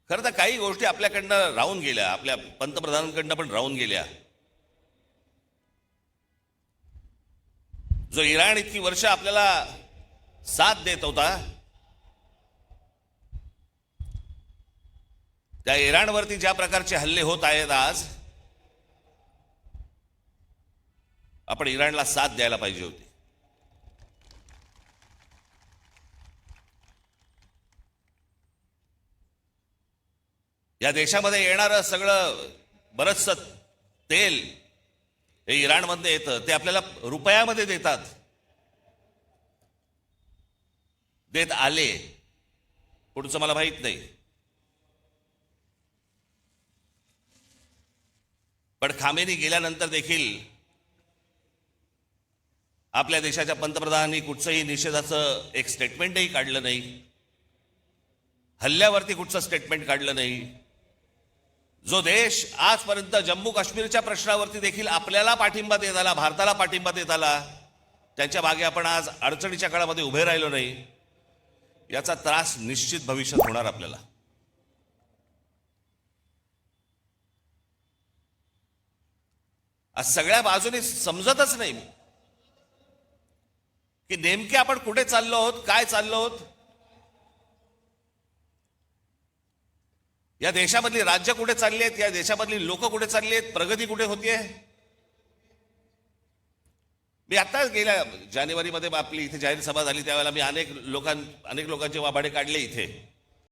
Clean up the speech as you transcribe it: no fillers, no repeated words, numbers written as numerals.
खरं तर काही गोष्टी आपल्याकडनं राहून गेल्या, आपल्या पंतप्रधानांकडनं पण राहून गेल्या. जो इराण इतकी वर्ष आपल्याला साथ देत होता, त्या इराणवरती ज्या प्रकारचे हल्ले होत आहेत आज, आपण इराणला साथ द्यायला पाहिजे होती. या देशामध्ये येणारं सगळं बरचसं तेल हे इराणमध्ये येतं, ते आपल्याला रुपयामध्ये देतात, देत आले. पुढचं मला माहित नाही, पण खामेनी गेल्यानंतर देखील आपल्या देशाच्या पंतप्रधानांनी कुठचंही निषेधाचं एक स्टेटमेंटही काढलं नाही, हल्ल्यावरती कुठचं स्टेटमेंट काढलं नाही. जो देश आजपर्यंत जम्मू काश्मीरच्या प्रश्नावरती देखील आपल्याला पाठिंबा देत आला, भारताला पाठिंबा देत आला, त्याच्या मागे आपण आज अडचणीच्या काळामध्ये उभे राहिलो नाही, याचा त्रास निश्चित भविष्यात होणार आपल्याला. आज सगळ्या बाजूने समजतच नाही की नेमके आपण कुठे चाललो आहोत, काय चाललो आहोत. या देशामधली राज्य कुठे चालली आहेत, या देशामधली लोक कुठे चालली आहेत, प्रगती कुठे होतीये. मी आता गेल्या जानेवारीमध्ये आपली इथे जाहीर सभा झाली, त्यावेळेला मी अनेक लोकांचे वाभाडे काढले इथे.